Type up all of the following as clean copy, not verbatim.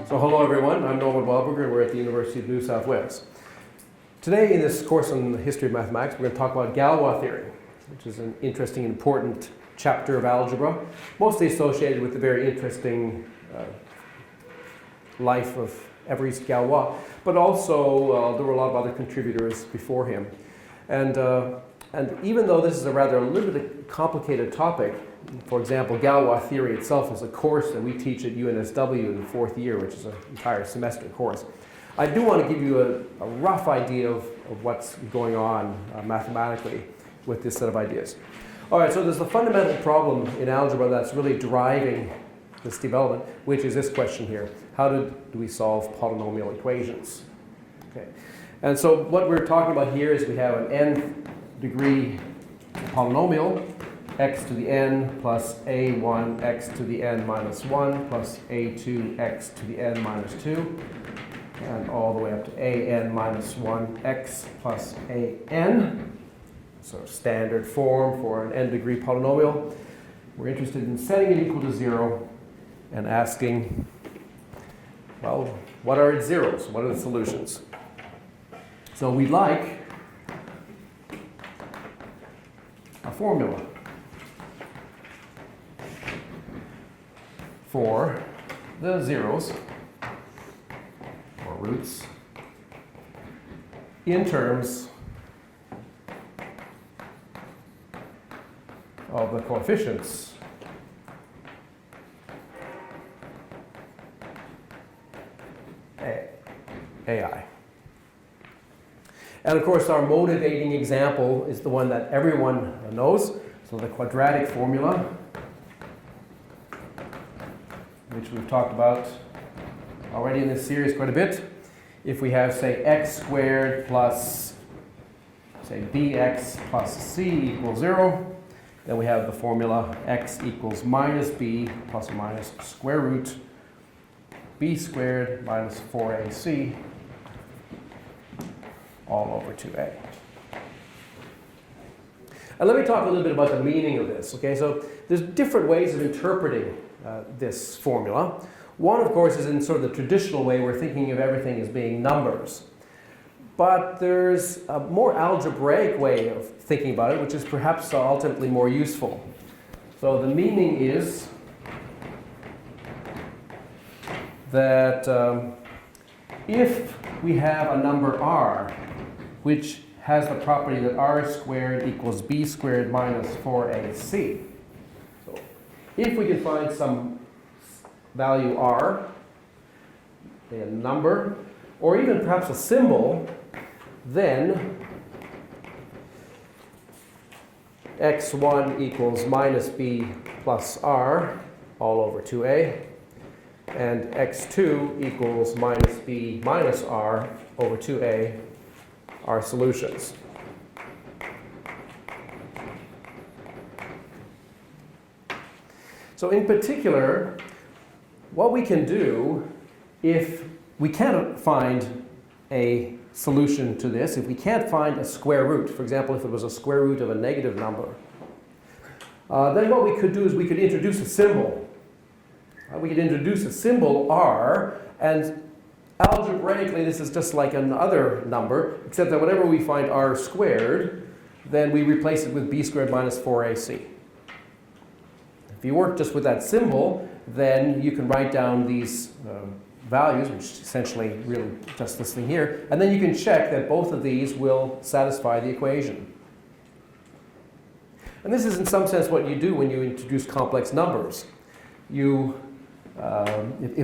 So hello everyone, I'm Norman Wahlberger and we're at the University of New South Wales. Today in this course on the history of mathematics, we're going to talk about Galois theory, which is an interesting and important chapter of algebra, mostly associated with the very interesting life of Évariste Galois, but also there were a lot of other contributors before him. And even though this is a little bit complicated topic, for example, Galois theory itself is a course that we teach at UNSW in the fourth year, which is an entire semester course. I do want to give you a rough idea of what's going on mathematically with this set of ideas. All right, so there's the fundamental problem in algebra that's really driving this development, which is this question here. How do we solve polynomial equations? Okay. And so what we're talking about here is we have an nth degree polynomial, x to the n plus a1 x to the n minus 1 plus a2 x to the n minus 2, and all the way up to an minus 1 x plus an. So standard form for an n degree polynomial. We're interested in setting it equal to 0 and asking, well, what are its zeros? What are the solutions? So we'd like a formula for the zeros, or roots, in terms of the coefficients ai. And of course, our motivating example is the one that everyone knows. So the quadratic formula, which we've talked about already in this series quite a bit. If we have, say, x squared plus, say, bx plus c equals 0, then we have the formula x equals minus b plus or minus square root b squared minus 4ac all over 2a. And let me talk a little bit about the meaning of this. Okay, so there's different ways of interpreting this formula. One, of course, is in sort of the traditional way we're thinking of everything as being numbers. But there's a more algebraic way of thinking about it, which is perhaps ultimately more useful. So the meaning is that if we have a number r, which has the property that r squared equals b squared minus 4ac. So if we can find some value r, a number, or even perhaps a symbol, then x1 equals minus b plus r all over 2a, and x2 equals minus b minus r over 2a are solutions. So in particular, what we can do if we can't find a solution to this, if we can't find a square root, for example, if it was a square root of a negative number, then what we could do is we could introduce a symbol. We could introduce a symbol r, and algebraically this is just like another number, except that whenever we find r squared, then we replace it with b squared minus 4ac. If you work just with that symbol, then you can write down these values, which is essentially really just this thing here, and then you can check that both of these will satisfy the equation. And this is in some sense what you do when you introduce complex numbers. If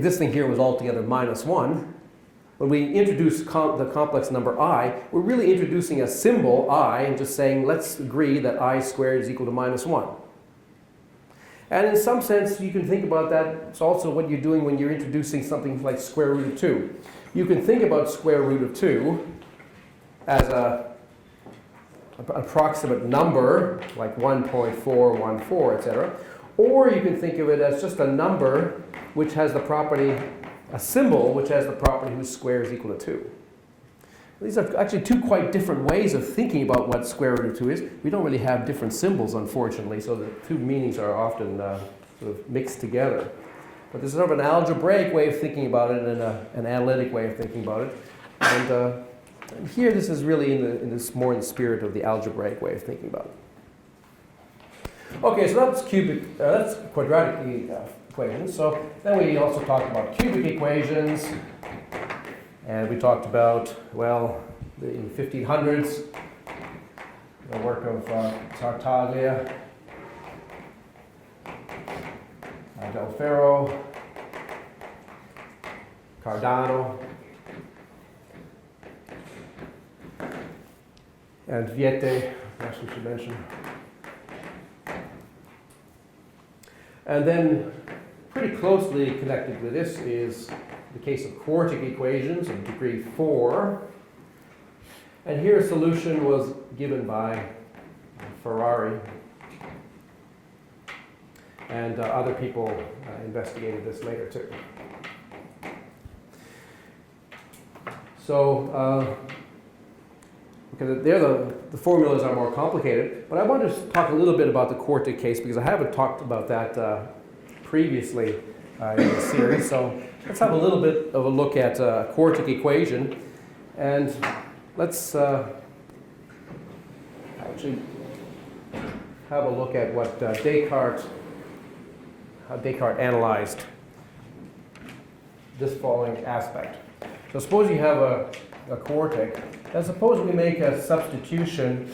this thing here was altogether minus 1, when we introduce the complex number I, we're really introducing a symbol I and just saying, let's agree that I squared is equal to minus 1. And in some sense, you can think about that. It's also what you're doing when you're introducing something like square root of 2. You can think about square root of 2 as an approximate number, like 1.414, etc. Or you can think of it as just a number which has the property, a symbol which has the property whose square is equal to 2. These are actually two quite different ways of thinking about what square root of 2 is. We don't really have different symbols, unfortunately, so the two meanings are often sort of mixed together. But there's sort of an algebraic way of thinking about it and an analytic way of thinking about it. And here, this is really more in the spirit of the algebraic way of thinking about it. Okay, so that's quadratic equations. So then we also talked about cubic equations, and we talked about, well, in the 1500s, the work of Tartaglia, Del Ferro, Cardano, and Viette, perhaps we should mention. And then pretty closely connected with this is the case of quartic equations of degree 4. And here a solution was given by Ferrari. And other people investigated this later too. So, because there the formulas are more complicated, but I want to talk a little bit about the quartic case because I haven't talked about that previously in the series. So let's have a little bit of a look at a quartic equation, and let's actually have a look at what how Descartes analyzed this following aspect. So suppose you have a quartic, and suppose we make a substitution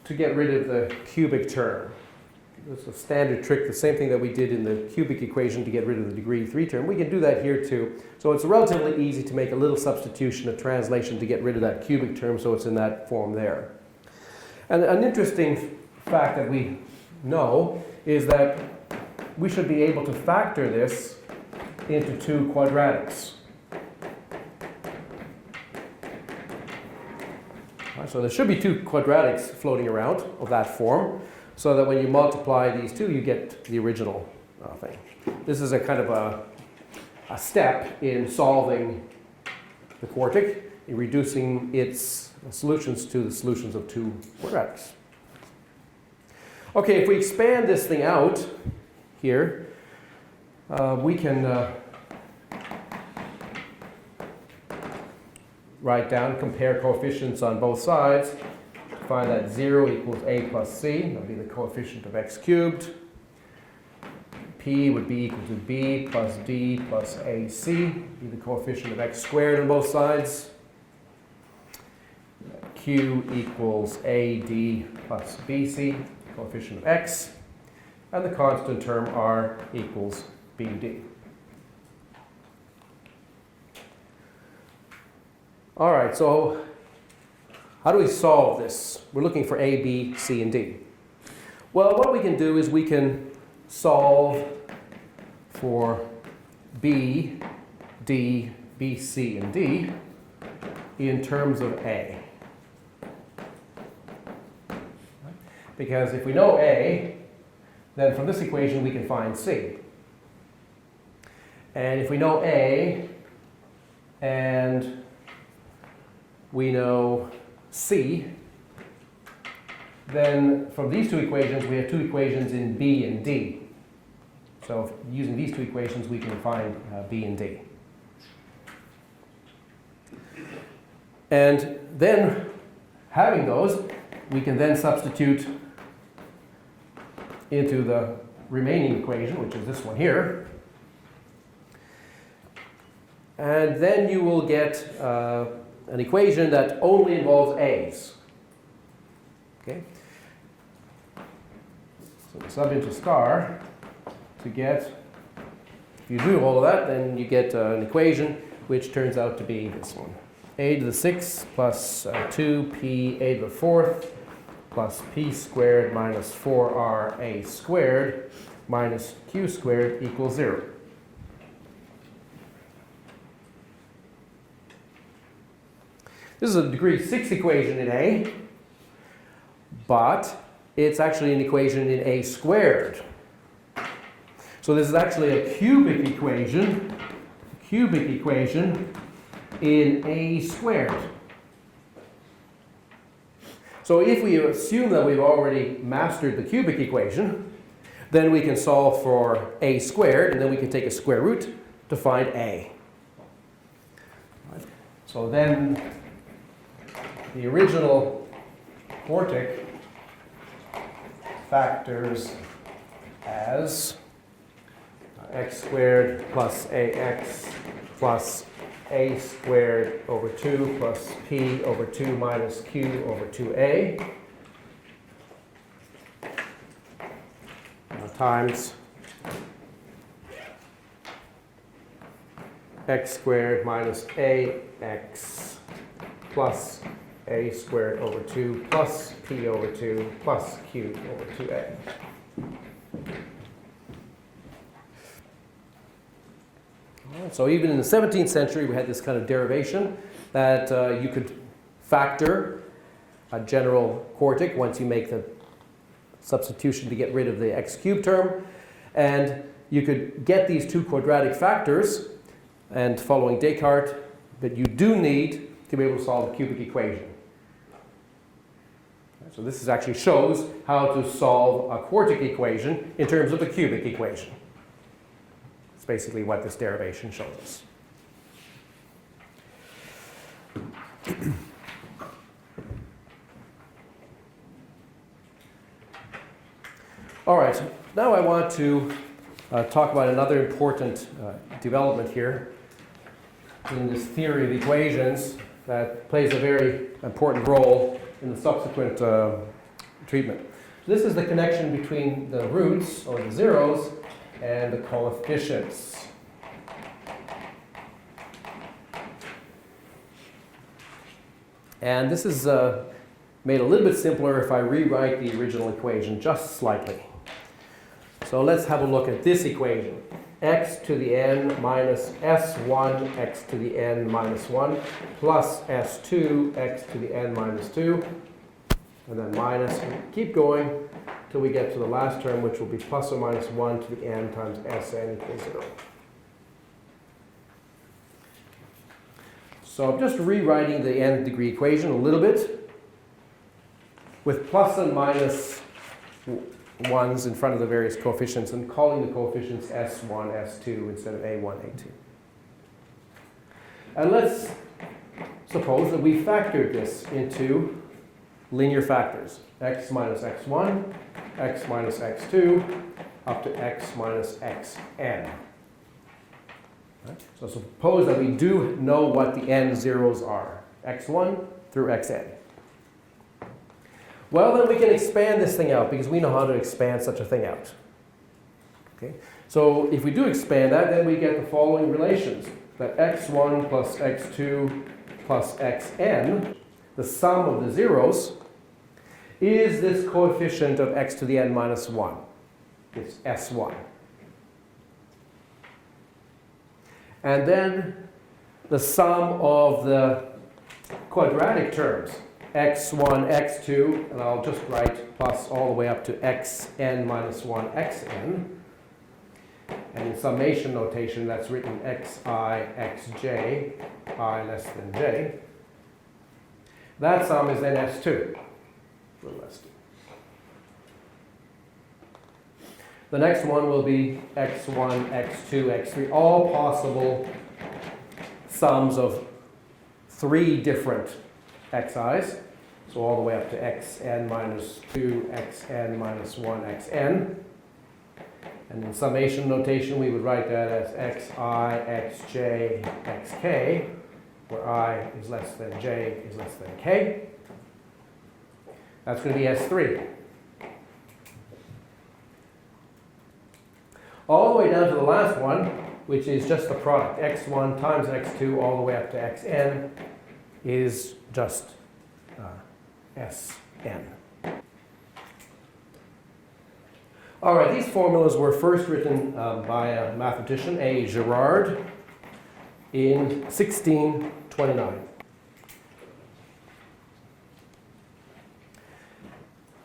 to get rid of the cubic term. It's a standard trick, the same thing that we did in the cubic equation to get rid of the degree 3 term. We can do that here too. So it's relatively easy to make a little substitution, a translation to get rid of that cubic term, so it's in that form there. And an interesting fact that we know is that we should be able to factor this into two quadratics. Right, so there should be two quadratics floating around of that form, so that when you multiply these two, you get the original thing. This is a kind of a step in solving the quartic, in reducing its solutions to the solutions of two quadratics. Okay, if we expand this thing out here, we can write down, compare coefficients on both sides, find that 0 equals a plus c, that would be the coefficient of x cubed. P would be equal to b plus d plus ac, be the coefficient of x squared on both sides. Q equals AD plus BC, coefficient of x, and the constant term R equals BD. All right, so how do we solve this? We're looking for A, B, C, and D. Well, what we can do is we can solve for B, D, B, C, and D in terms of A. Because if we know A, then from this equation we can find C. And if we know A and we know C, then from these two equations we have two equations in B and D. So using these two equations we can find B and D. And then having those, we can then substitute into the remaining equation, which is this one here. And then you will get an equation that only involves A's. Okay? So we sub into star to get, if you do all of that, then you get an equation which turns out to be this one. A to the 6th plus 2p a to the 4th plus p squared minus 4ra squared minus q squared equals 0. This is a degree 6 equation in A, but it's actually an equation in A squared. So this is actually a cubic equation in A squared. So if we assume that we've already mastered the cubic equation, then we can solve for a squared, and then we can take a square root to find a. So then the original quartic factors as x squared plus ax plus a squared over 2 plus p over 2 minus q over 2a times x squared minus ax plus a squared over 2 plus p over 2 plus q over 2a. So even in the 17th century, we had this kind of derivation that you could factor a general quartic once you make the substitution to get rid of the x cubed term. And you could get these two quadratic factors, and following Descartes, but you do need to be able to solve the cubic equation. So this actually shows how to solve a quartic equation in terms of the cubic equation. It's basically what this derivation shows us. All right, now I want to talk about another important development here in this theory of equations that plays a very important role in the subsequent treatment. This is the connection between the roots, or the zeros, and the coefficients. And this is made a little bit simpler if I rewrite the original equation just slightly. So let's have a look at this equation. X to the n minus s1 x to the n minus 1 plus s2 x to the n minus 2, and then minus, and keep going till we get to the last term, which will be plus or minus 1 to the n times Sn equals 0. So I'm just rewriting the nth degree equation a little bit with plus and minus ones in front of the various coefficients and calling the coefficients S1, S2 instead of A1, A2. And let's suppose that we factored this into linear factors. X minus x1, x minus x2, up to x minus xn. Right? So suppose that we do know what the n zeros are, x1 through xn. Well, then we can expand this thing out because we know how to expand such a thing out. Okay? So if we do expand that, then we get the following relations. That x1 plus x2 plus xn, the sum of the zeros, is this coefficient of x to the n minus 1. It's s1. And then the sum of the quadratic terms, x1, x2, and I'll just write plus all the way up to xn minus 1 xn. And in summation notation, that's written xi, xj, I less than j. That sum is then s2. The next one will be x1, x2, x3, all possible sums of 3 different xi's. So all the way up to xn minus 2, xn minus 1, xn. And in summation notation, we would write that as xi, xj, xk, where I is less than j is less than k. That's going to be S3. All the way down to the last one, which is just the product. x1 times x2 all the way up to xn is just Sn. All right, these formulas were first written by a mathematician, A. Girard, in 1629.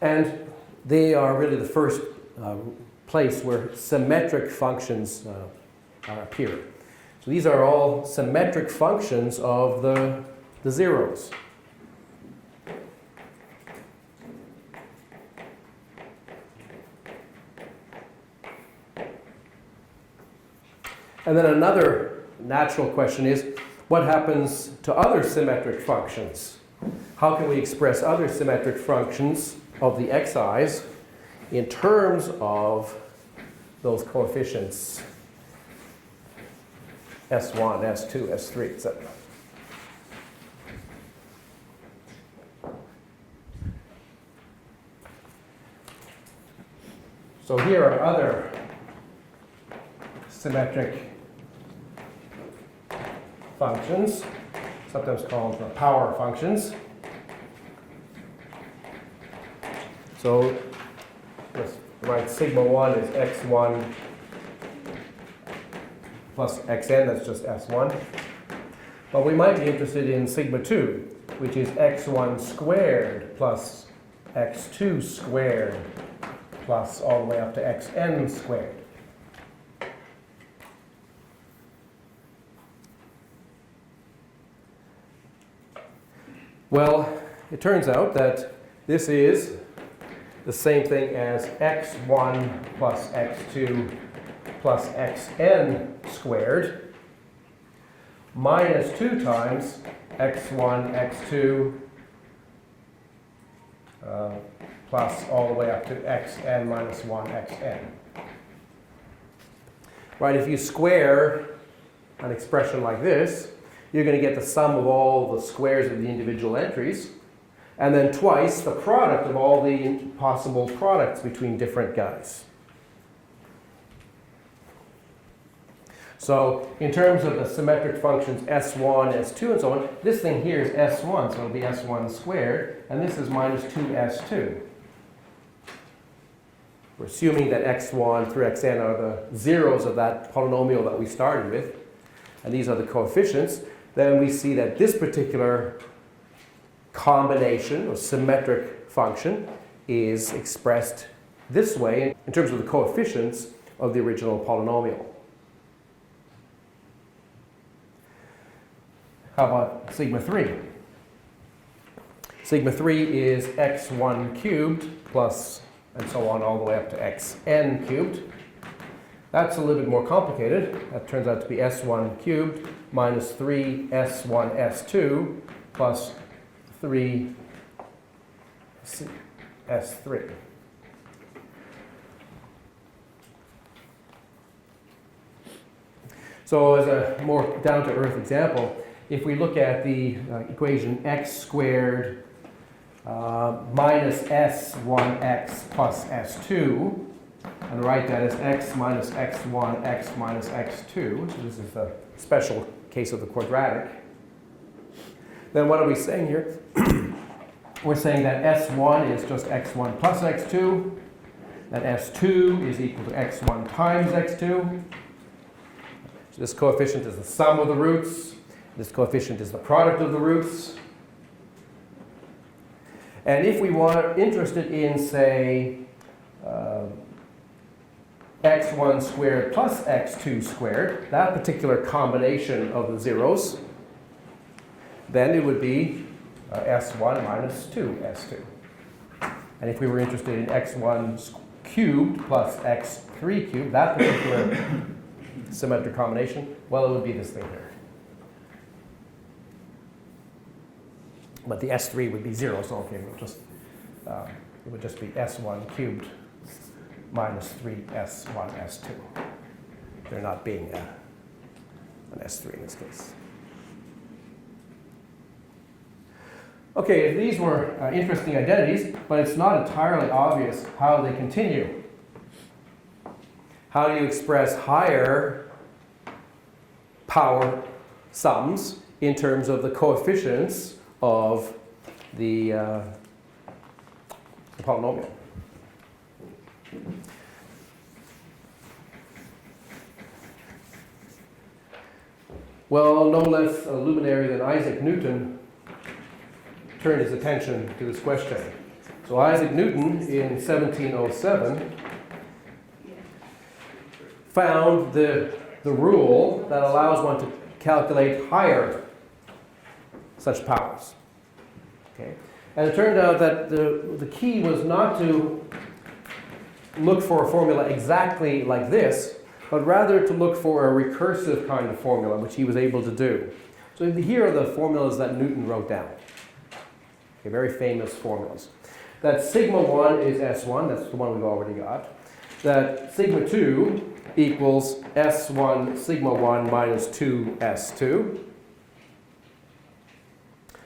And they are really the first place where symmetric functions appear. So these are all symmetric functions of the zeros. And then another natural question is, what happens to other symmetric functions? How can we express other symmetric functions of the xi's in terms of those coefficients S1, S2, S3, etc.? So here are other symmetric functions, sometimes called power functions. So let's write sigma 1 is x1 plus xn, that's just s1. But we might be interested in sigma 2, which is x1 squared plus x2 squared plus all the way up to xn squared. Well, it turns out that this is the same thing as x1 plus x2 plus xn squared minus 2 times x1, x2 plus all the way up to xn minus 1 xn. Right, if you square an expression like this, you're going to get the sum of all the squares of the individual entries, and then twice the product of all the possible products between different guys. So in terms of the symmetric functions S1, S2, and so on, this thing here is S1, so it'll be S1 squared, and this is minus 2S2. We're assuming that x1 through xn are the zeros of that polynomial that we started with, and these are the coefficients. Then we see that this particular combination or symmetric function is expressed this way in terms of the coefficients of the original polynomial. How about sigma 3? Sigma 3 is x1 cubed plus and so on all the way up to xn cubed. That's a little bit more complicated. That turns out to be s1 cubed minus 3 s1 s2 plus 3 s3. So as a more down-to-earth example, if we look at the equation x squared minus s1x plus s2, and write that as x minus x1, x minus x2, so this is the special case of the quadratic, then what are we saying here? We're saying that s1 is just x1 plus x2, that s2 is equal to x1 times x2. So this coefficient is the sum of the roots. This coefficient is the product of the roots. And if we were interested in, say, x1 squared plus x2 squared, that particular combination of the zeros, then it would be s1 minus 2s2. And if we were interested in x1 cubed plus x3 cubed, that particular symmetric combination, well, it would be this thing here. But the s3 would be 0, so okay, we'll just, it would just be s1 cubed minus 3s1 s2. There not being an s3 in this case. Okay, these were interesting identities, but it's not entirely obvious how they continue. How do you express higher power sums in terms of the coefficients of the polynomial? Well, no less a luminary than Isaac Newton turned his attention to this question. So Isaac Newton in 1707 found the rule that allows one to calculate higher such powers. Okay? And it turned out that the key was not to look for a formula exactly like this, but rather to look for a recursive kind of formula, which he was able to do. So here are the formulas that Newton wrote down. Okay, very famous formulas. That sigma 1 is S1, that's the one we've already got. That sigma 2 equals S1 sigma 1 minus 2 S2.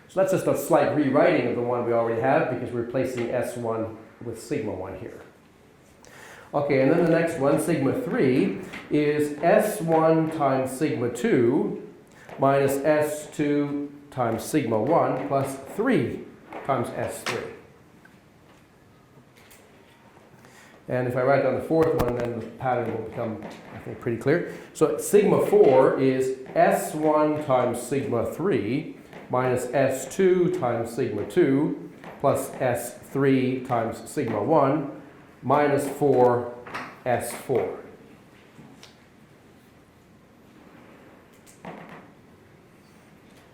So that's just a slight rewriting of the one we already have because we're replacing S1 with sigma 1 here. Okay, and then the next one, sigma 3, is S1 times sigma 2 minus S2 times sigma 1 plus 3 times S3. And if I write down the fourth one, then the pattern will become, I think, pretty clear. So sigma 4 is S1 times sigma 3 minus S2 times sigma 2 plus S3 times sigma 1 minus 4 S4.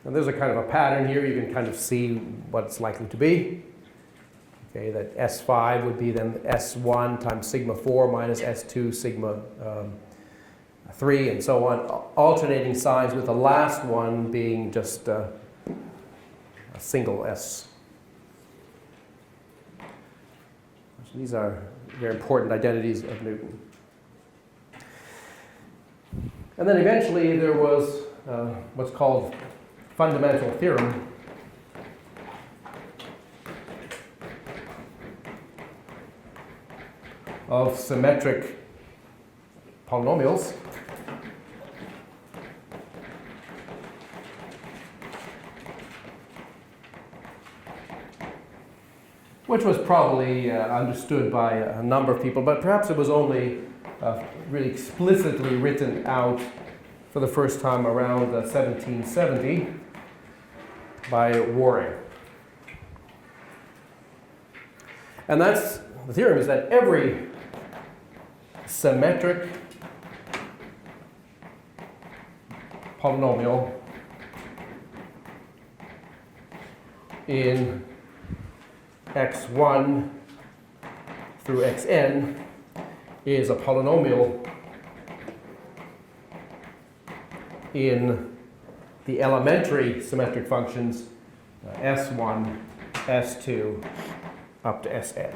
And there's a kind of a pattern here. You can kind of see what it's likely to be. Okay, that S5 would be then S1 times sigma 4 minus S2 sigma 3 and so on, alternating signs with the last one being just a single S. So these are very important identities of Newton. And then eventually there was what's called fundamental theorem. Of symmetric polynomials. Which was probably understood by a number of people, but perhaps it was only really explicitly written out for the first time around 1770 by Waring. And that's the theorem is that every symmetric polynomial in x1 through xn is a polynomial in the elementary symmetric functions s1, s2, up to sn.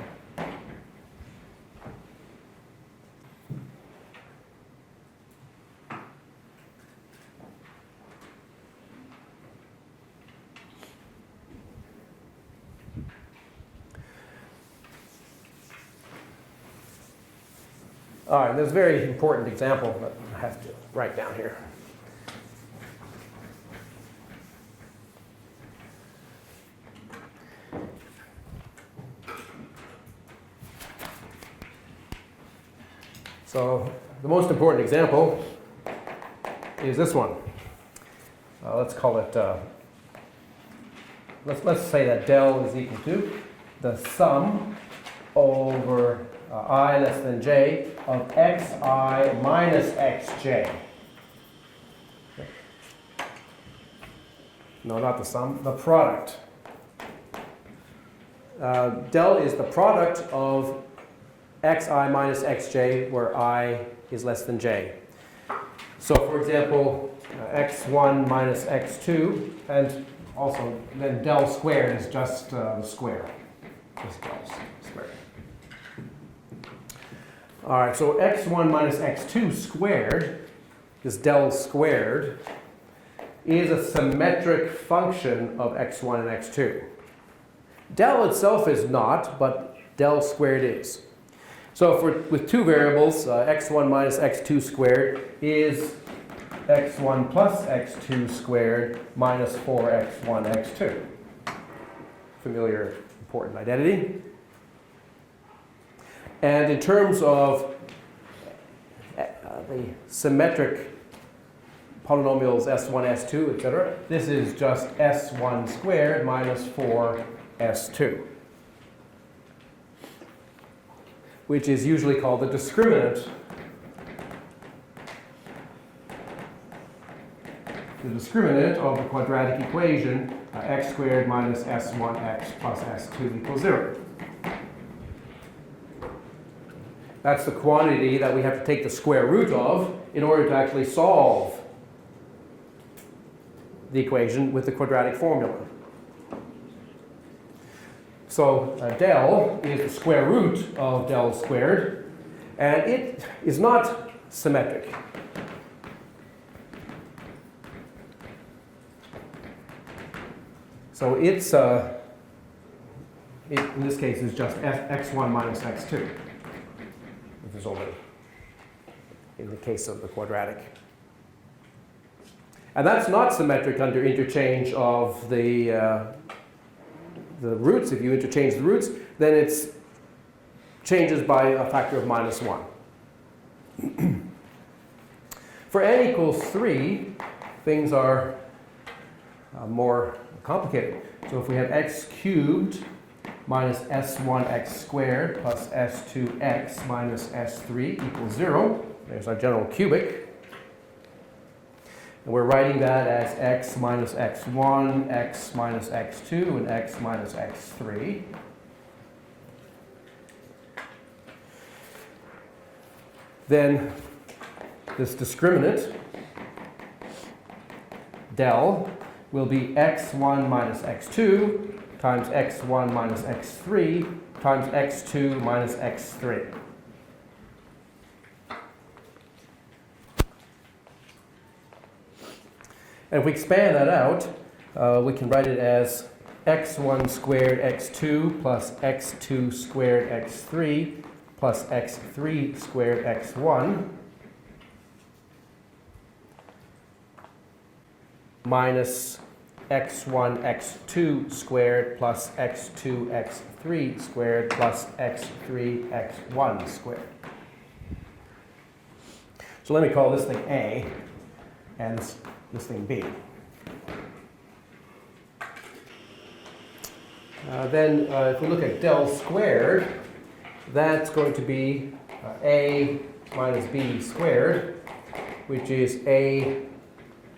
All right, there's a very important example that I have to write down here. So the most important example is this one. Let's call it, let's say that del is equal to the sum over I less than j of xi minus xj. No, not the sum, the product. Del is the product of xi minus xj, where I is less than j. So, for example, x1 minus x2, and also then del squared is just the square. Just del squared. All right, so x1 minus x2 squared, this del squared, is a symmetric function of x1 and x2. Del itself is not, but del squared is. So with two variables, x1 minus x2 squared is x1 plus x2 squared minus 4x1 x2. Familiar, important identity. And in terms of the symmetric polynomials s1, s2, etc., this is just s1 squared minus 4s2, which is usually called the discriminant. The discriminant of the quadratic equation x squared minus s1x plus s2 equals 0. That's the quantity that we have to take the square root of in order to actually solve the equation with the quadratic formula. So del is the square root of del squared, and it is not symmetric. So it's, in this case, is just x1 minus x2, which is only in the case of the quadratic. And that's not symmetric under interchange of the roots. If you interchange the roots, then it changes by a factor of minus 1. For n equals 3, things are more complicated. So if we have x cubed minus s1x squared plus s2x minus s3 equals 0, there's our general cubic. And we're writing that as x minus x1, x minus x2, and x minus x3. Then this discriminant, del, will be x1 minus x2 times x1 minus x3 times x2 minus x3. And if we expand that out, we can write it as x1 squared x2 plus x2 squared x3 plus x3 squared x1 minus x1 x2 squared plus x2 x3 squared plus x3 x1 squared. So let me call this thing A and this thing B. Then if we look at del squared, that's going to be A minus B squared, which is A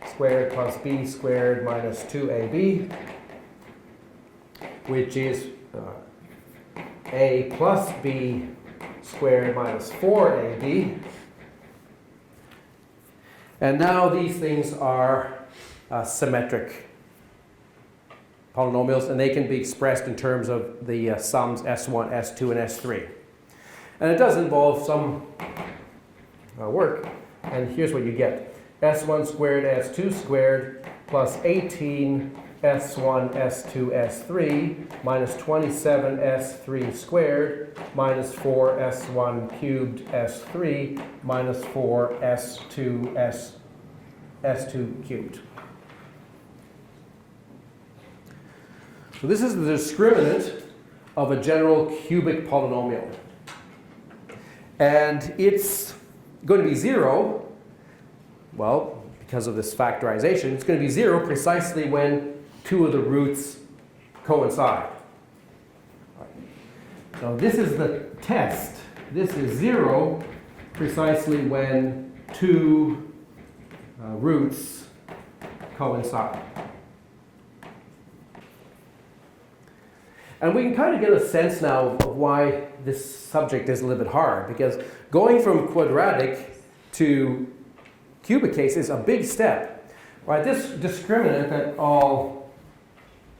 squared plus B squared minus 2AB, which is A plus B squared minus 4AB. And now these things are symmetric polynomials, and they can be expressed in terms of the sums S1, S2, and S3. And it does involve some work, and here's what you get. S1 squared, S2 squared, plus 18 S1, S2, S3, minus 27 S3 squared, minus 4 S1 cubed S3, minus 4 S2 S2 cubed. So this is the discriminant of a general cubic polynomial. And it's going to be 0. Well, because of this factorization, it's going to be 0 precisely when two of the roots coincide. So this is the test. This is 0 precisely when two roots coincide. And we can kind of get a sense now of why this subject is a little bit hard, because going from quadratic to cubic case is a big step. Right? This discriminant that all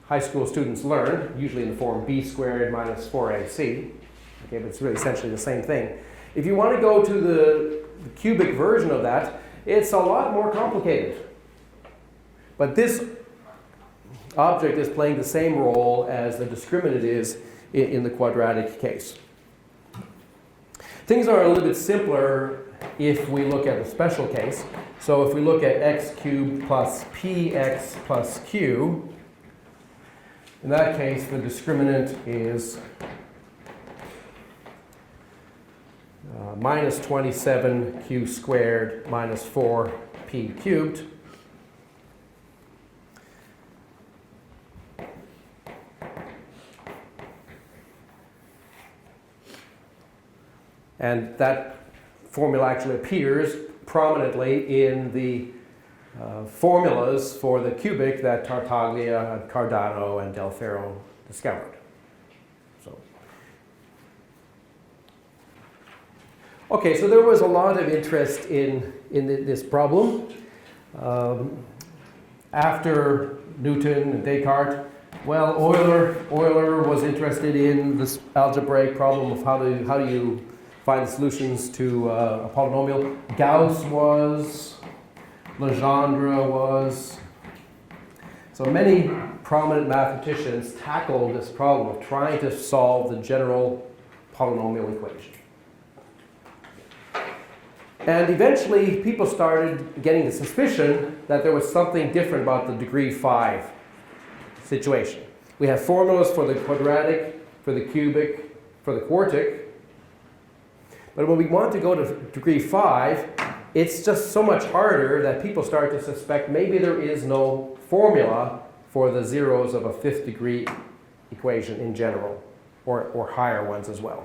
high school students learn, usually in the form b squared minus 4ac, okay, but it's really essentially the same thing. If you want to go to the cubic version of that, it's a lot more complicated. But this object is playing the same role as the discriminant is in the quadratic case. Things are a little bit simpler if we look at the special case. So if we look at x cubed plus px plus q, in that case the discriminant is minus 27q squared minus 4p cubed. And that formula actually appears prominently in the formulas for the cubic that Tartaglia, Cardano, and Del Ferro discovered. Okay, so there was a lot of interest in this problem. After Newton and Descartes, well, Euler was interested in this algebraic problem of how do you find the solutions to a polynomial. Gauss was, Legendre was. So many prominent mathematicians tackled this problem of trying to solve the general polynomial equation. And eventually, people started getting the suspicion that there was something different about the degree 5 situation. We have formulas for the quadratic, for the cubic, for the quartic. But when we want to go to degree 5, it's just so much harder that people start to suspect maybe there is no formula for the zeros of a 5th degree equation in general, or higher ones as well.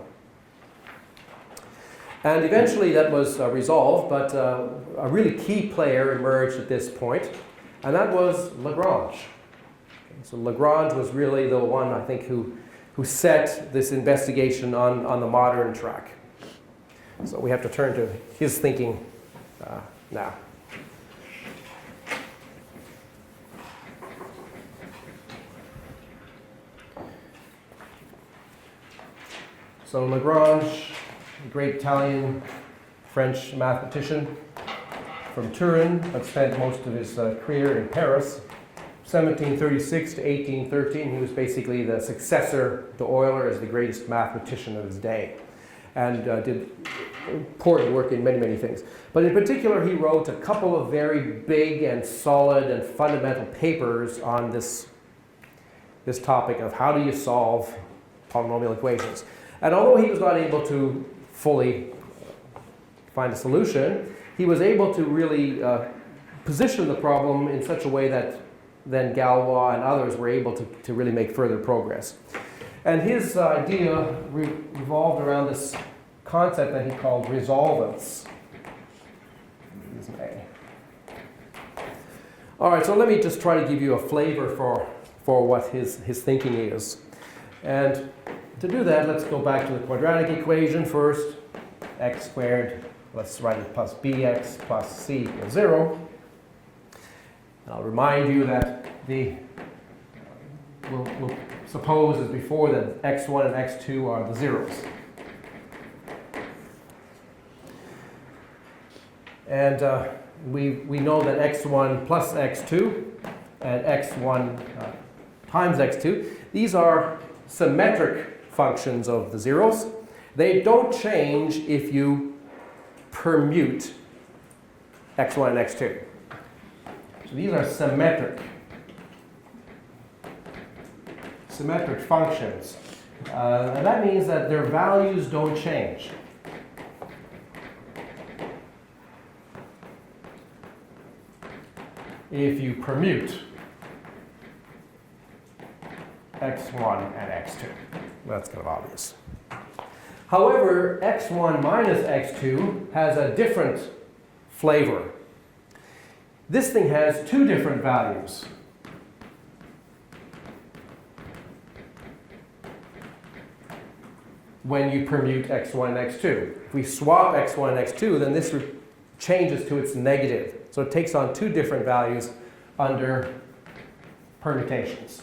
And eventually that was resolved, but a really key player emerged at this point, and that was Lagrange. So Lagrange was really the one, I think, who set this investigation on the modern track. So we have to turn to his thinking now. So Lagrange, a great Italian, French mathematician from Turin, but spent most of his career in Paris. 1736 to 1813, he was basically the successor to Euler as the greatest mathematician of his day, and did important work in many, many things. But in particular, he wrote a couple of very big and solid and fundamental papers on this topic of how do you solve polynomial equations. And although he was not able to fully find a solution, he was able to really position the problem in such a way that then Galois and others were able to really make further progress. And his idea revolved around this concept that he called resolvents. All right, so let me just try to give you a flavor for what his thinking is. And to do that, let's go back to the quadratic equation first. X squared, let's write it plus bx plus c equals 0. I'll remind you that we'll suppose as before that x1 and x2 are the zeros. And we know that x1 plus x2 and x1 times x2, these are symmetric functions of the zeros. They don't change if you permute x1 and x2. So these are symmetric functions. And that means that their values don't change. If you permute x1 and x2. That's kind of obvious. However, x1 minus x2 has a different flavor. This thing has two different values. When you permute x1 and x2. If we swap x1 and x2, then this changes to its negative. So it takes on two different values under permutations.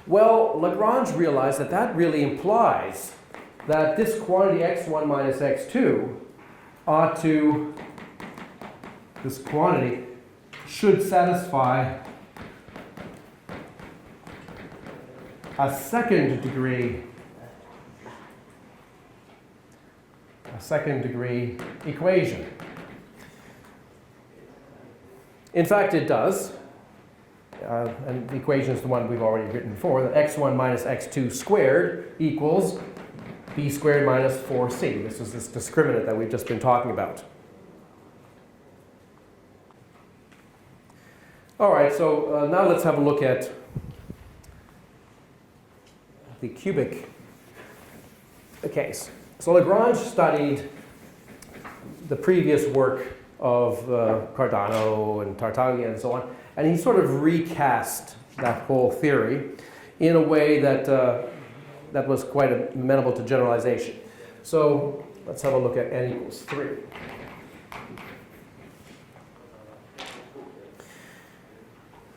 Well, Lagrange realized that that really implies that this quantity x1 minus x2 this quantity should satisfy a second degree equation. In fact, it does. And the equation is the one we've already written before, that x1 minus x2 squared equals b squared minus 4c. This is this discriminant that we've just been talking about. All right, so now let's have a look at the cubic case. So Lagrange studied the previous work of Cardano and Tartaglia and so on, and he sort of recast that whole theory in a way that that was quite amenable to generalization. So let's have a look at n equals 3.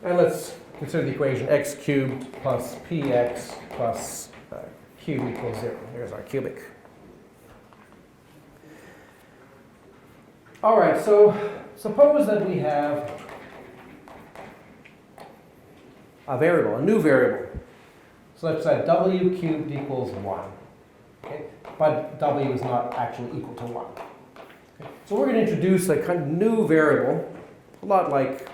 And let's consider the equation x cubed plus px plus q equals 0. Here's our cubic. All right, so suppose that we have a variable, a new variable. So let's say w cubed equals 1. Okay? But w is not actually equal to 1. Okay? So we're going to introduce a kind of new variable, a lot like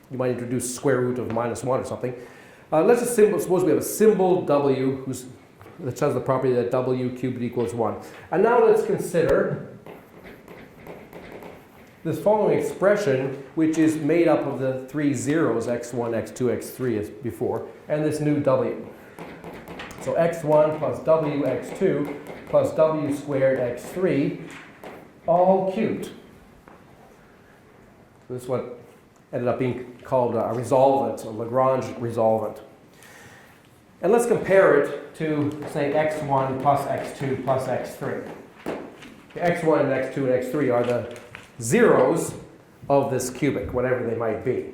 you might introduce square root of minus 1 or something. Let's just suppose we have a symbol w that has the property that w cubed equals 1. And now let's consider this following expression, which is made up of the three zeros, x1, x2, x3 as before, and this new w. So x1 plus w x2 plus w squared x3, all cubed. This is what ended up being called a resolvent, a Lagrange resolvent. And let's compare it to, say, x1 plus x2 plus x3. x1 and x2 and x3 are the zeros of this cubic, whatever they might be.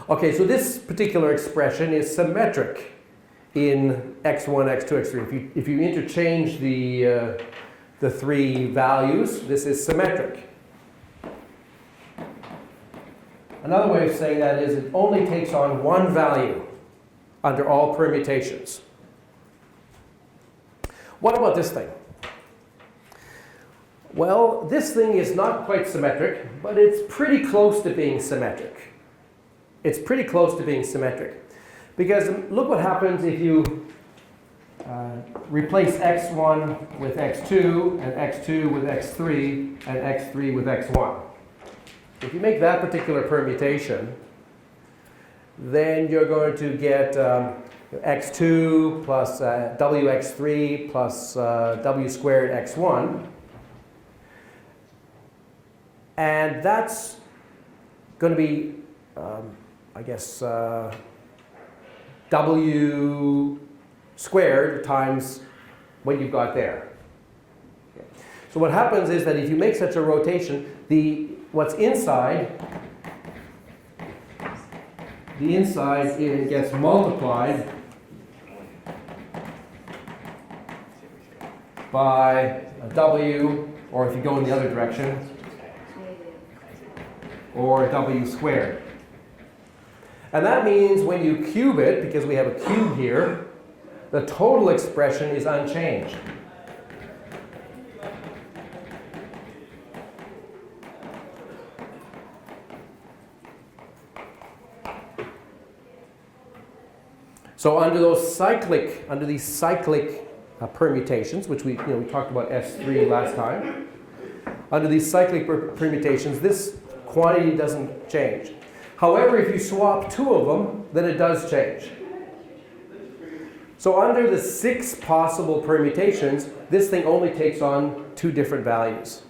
Okay, so this particular expression is symmetric in x1, x2, x3. If you interchange the three values, this is symmetric. Another way of saying that is it only takes on one value under all permutations. What about this thing? Well, this thing is not quite symmetric, but it's pretty close to being symmetric. It's pretty close to being symmetric. Because look what happens if you replace x1 with x2, and x2 with x3, and x3 with x1. If you make that particular permutation, then you're going to get x2 plus wx3 plus w squared x1. And that's going to be, I guess, w squared times what you've got there. Okay. So what happens is that if you make such a rotation, what's inside, the inside it gets multiplied by a w, or if you go in the other direction, or w squared. And that means when you cube it, because we have a cube here, the total expression is unchanged. So under these cyclic permutations, which we talked about S3 last time, under these cyclic permutations, this quantity doesn't change. However, if you swap two of them, then it does change. So under the 6 possible permutations, this thing only takes on 2 different values.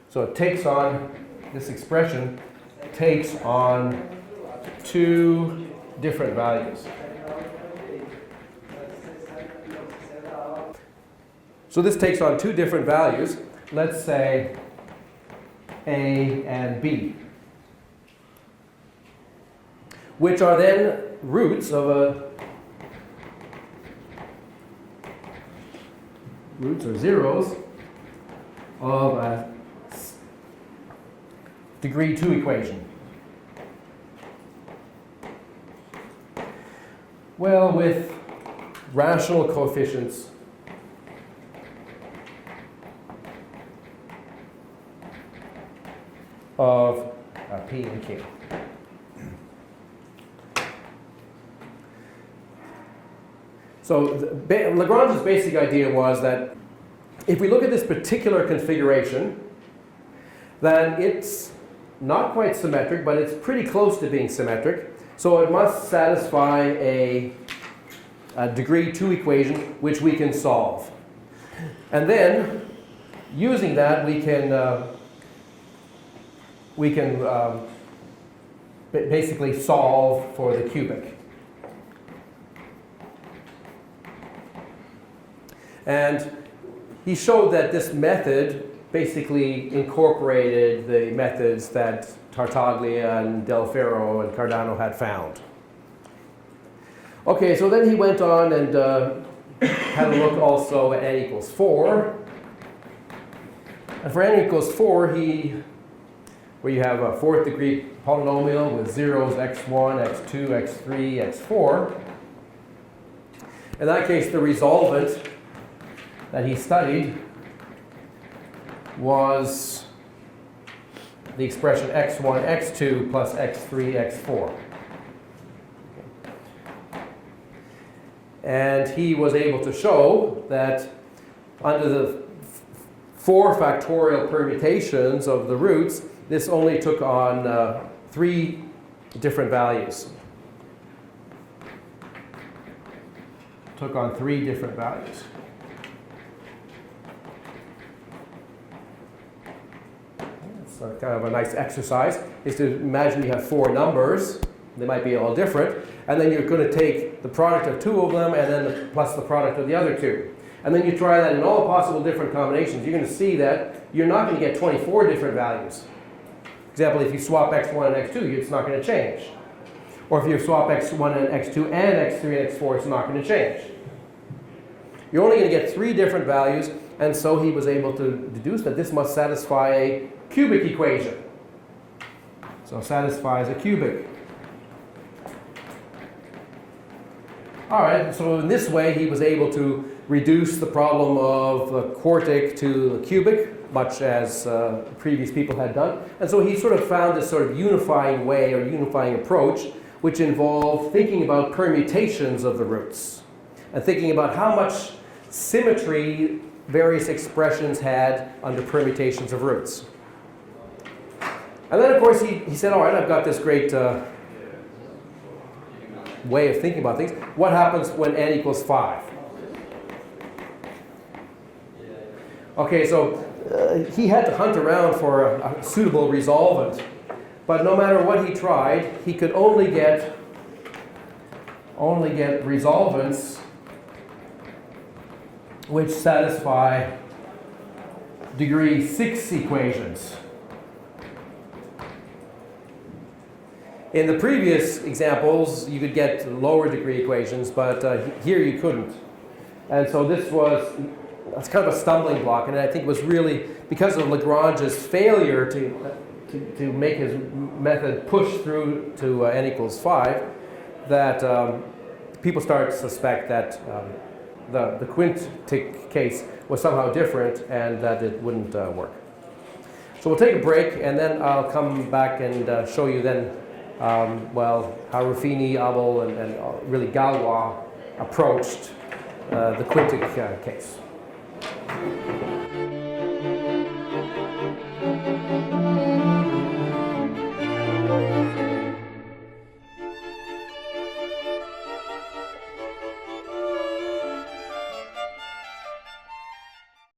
So it takes on, this expression takes on 2 different values. So this takes on 2 different values. Let's say A and B, which are then roots or zeros of a degree 2 equation. Well, with rational coefficients of P and Q. So Lagrange's basic idea was that if we look at this particular configuration, then it's not quite symmetric, but it's pretty close to being symmetric. So it must satisfy a degree 2 equation, which we can solve. And then, using that, we can basically solve for the cubic. And he showed that this method basically incorporated the methods that Tartaglia and Del Ferro and Cardano had found. Okay, so then he went on and had a look also at n equals 4. And for n equals 4, where you have a fourth degree polynomial with zeros x1, x2, x3, x4. In that case, the resolvent that he studied was the expression x1, x2 plus x3, x4. And he was able to show that under the 4 factorial permutations of the roots, this only took on 3 different values. Took on 3 different values. So kind of a nice exercise is to imagine you have 4 numbers. They might be all different. And then you're going to take the product of 2 of them and then plus the product of the other 2. And then you try that in all possible different combinations. You're going to see that you're not going to get 24 different values. For example, if you swap x1 and x2, it's not going to change. Or if you swap x1 and x2 and x3 and x4, it's not going to change. You're only going to get 3 different values, and so he was able to deduce that this must satisfy a cubic equation. So it satisfies a cubic. All right, so in this way he was able to reduce the problem of the quartic to the cubic, much as previous people had done. And so he sort of found this sort of unifying way or unifying approach, which involved thinking about permutations of the roots and thinking about how much symmetry various expressions had under permutations of roots. And then, of course, he said, all right, I've got this great way of thinking about things. What happens when n equals 5? Okay, so he had to hunt around for a suitable resolvent. But no matter what he tried, he could only get resolvents which satisfy degree 6 equations. In the previous examples, you could get lower degree equations, but here you couldn't. And so that's kind of a stumbling block, and I think it was really because of Lagrange's failure to make his method push through to n equals 5 that people started to suspect that the quintic case was somehow different and that it wouldn't work. So we'll take a break, and then I'll come back and show you then how Ruffini, Abel, and really Galois approached the quintic case.